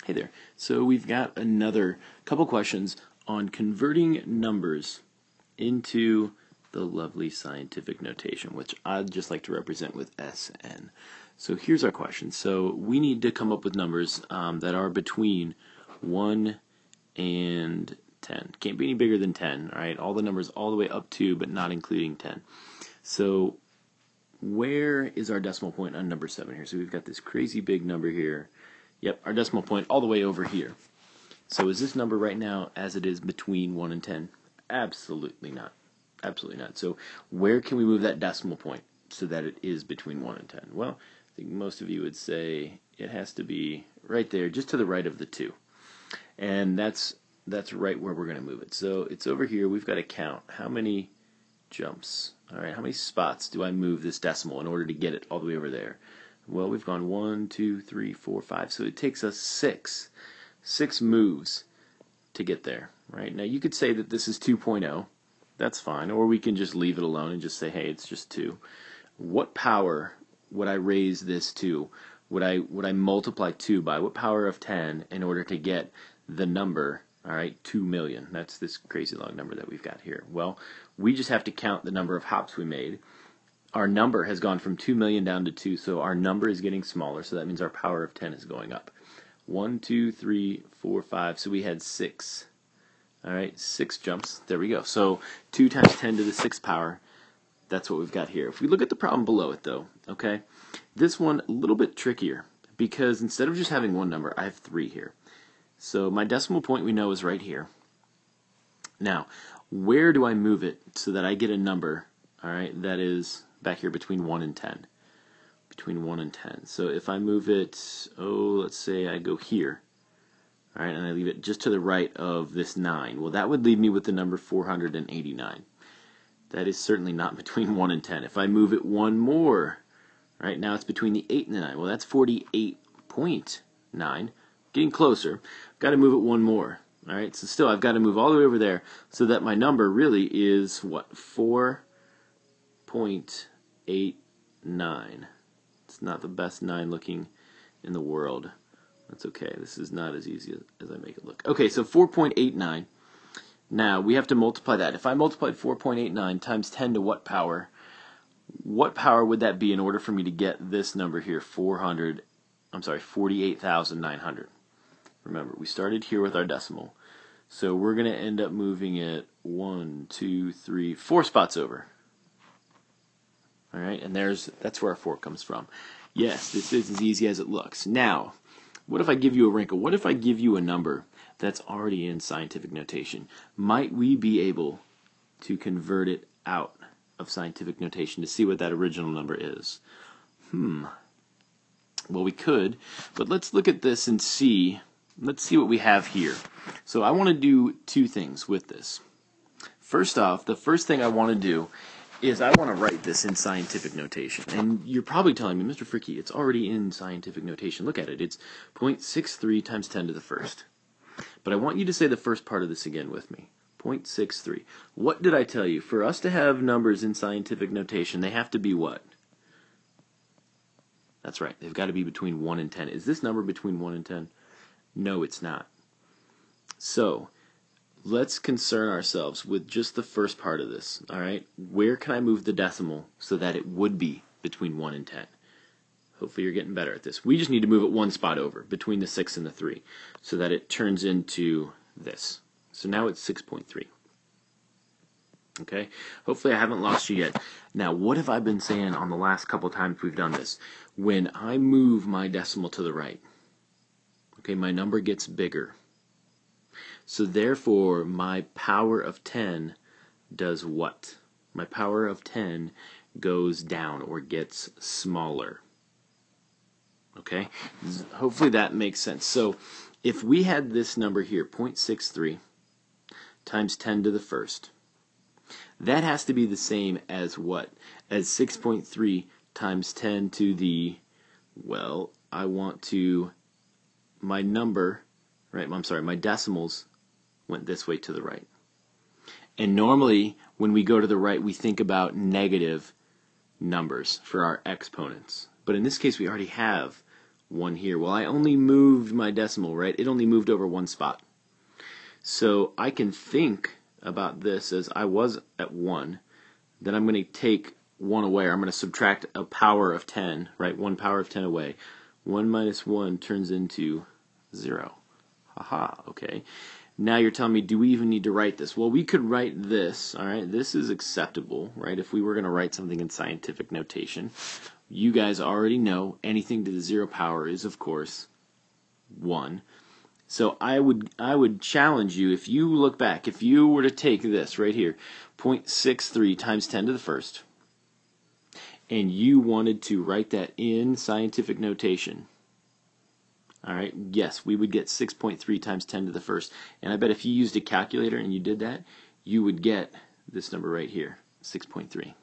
Hey there. So we've got another couple questions on converting numbers into the lovely scientific notation, which I'd just like to represent with SN. So here's our question. So we need to come up with numbers that are between 1 and 10. Can't be any bigger than 10, all right? All the numbers all the way up to, but not including 10. So where is our decimal point on number 7 here? So we've got this crazy big number here. Yep, our decimal point all the way over here. So is this number right now as it is between 1 and 10? Absolutely not. Absolutely not. So where can we move that decimal point so that it is between 1 and 10? Well, I think most of you would say it has to be right there, just to the right of the 2. And that's right where we're going to move it. So it's over here. We've got to count how many jumps. All right, how many spots do I move this decimal in order to get it all the way over there? Well, we've gone 1, 2, 3, 4, 5. So it takes us six moves to get there. Right now, you could say that this is 2.0. That's fine, or we can just leave it alone and just say, hey, it's just 2. What power would I raise this to? Would I multiply 2 by? What power of 10 in order to get the number? All right, 2 million. That's this crazy long number that we've got here. Well, we just have to count the number of hops we made. Our number has gone from 2 million down to 2, so our number is getting smaller, so that means our power of 10 is going up. 1, 2, 3, 4, 5, so we had 6. All right, 6 jumps. There we go. So 2 times 10 to the 6th power, that's what we've got here. If we look at the problem below it, though, okay, this one a little bit trickier, because instead of just having one number, I have 3 here. So my decimal point we know is right here. Now, where do I move it so that I get a number, all right, that is back here between 1 and 10. Between 1 and 10. So if I move it, let's say I go here, all right, and I leave it just to the right of this 9. Well, that would leave me with the number 489. That is certainly not between 1 and 10. If I move it one more, right, now it's between the 8 and the 9. Well, that's 48.9. Getting closer. Got to move it one more. All right, so still I've got to move all the way over there so that my number really is, what, 4.89. It's not the best 9 looking in the world. That's okay. This is not as easy as I make it look. Okay, so 4.89. Now, we have to multiply that. If I multiplied 4.89 times 10 to what power would that be in order for me to get this number here, 48,900? Remember, we started here with our decimal. So we're going to end up moving it 1, 2, 3, 4 spots over. All right, and that's where our 4 comes from. Yes, this is as easy as it looks. Now, what if I give you a wrinkle? What if I give you a number that's already in scientific notation? Might we be able to convert it out of scientific notation to see what that original number is? Well, we could, but let's look at this and see. Let's see what we have here. So I want to do 2 things with this. First off, the first thing I want to do is I want to write this in scientific notation. And you're probably telling me, Mr. Fricky, it's already in scientific notation. Look at it. It's 0.63 times 10 to the first. But I want you to say the first part of this again with me. 0.63. What did I tell you? For us to have numbers in scientific notation, they have to be what? That's right. They've got to be between 1 and 10. Is this number between 1 and 10? No, it's not. So let's concern ourselves with just the first part of this, all right? Where can I move the decimal so that it would be between 1 and 10? Hopefully you're getting better at this. We just need to move it one spot over, between the 6 and the 3, so that it turns into this. So now it's 6.3. Okay? Hopefully I haven't lost you yet. Now, what have I been saying on the last couple times we've done this? When I move my decimal to the right, okay, my number gets bigger. So therefore, my power of 10 does what? My power of 10 goes down or gets smaller. Okay? Hopefully that makes sense. So if we had this number here, 0.63 times 10 to the first, that has to be the same as what? As 6.3 times 10 to the, well, I want to, my number, right, I'm sorry, my decimals went this way to the right. And normally, when we go to the right, we think about negative numbers for our exponents. But in this case, we already have 1 here. Well, I only moved my decimal, right? It only moved over 1 spot. So I can think about this as I was at 1. Then I'm going to take 1 away. Or I'm going to subtract a power of 10, right? 1 power of 10 away. 1 minus 1 turns into 0. Haha, okay. Now you're telling me, do we even need to write this? Well, we could write this, all right? This is acceptable, right? If we were going to write something in scientific notation. You guys already know anything to the 0 power is, of course, 1. So I would challenge you, if you look back, if you were to take this right here, 0.63 times 10 to the first, and you wanted to write that in scientific notation, all right, yes, we would get 6.3 times 10 to the first. And I bet if you used a calculator and you did that, you would get this number right here, 6.3.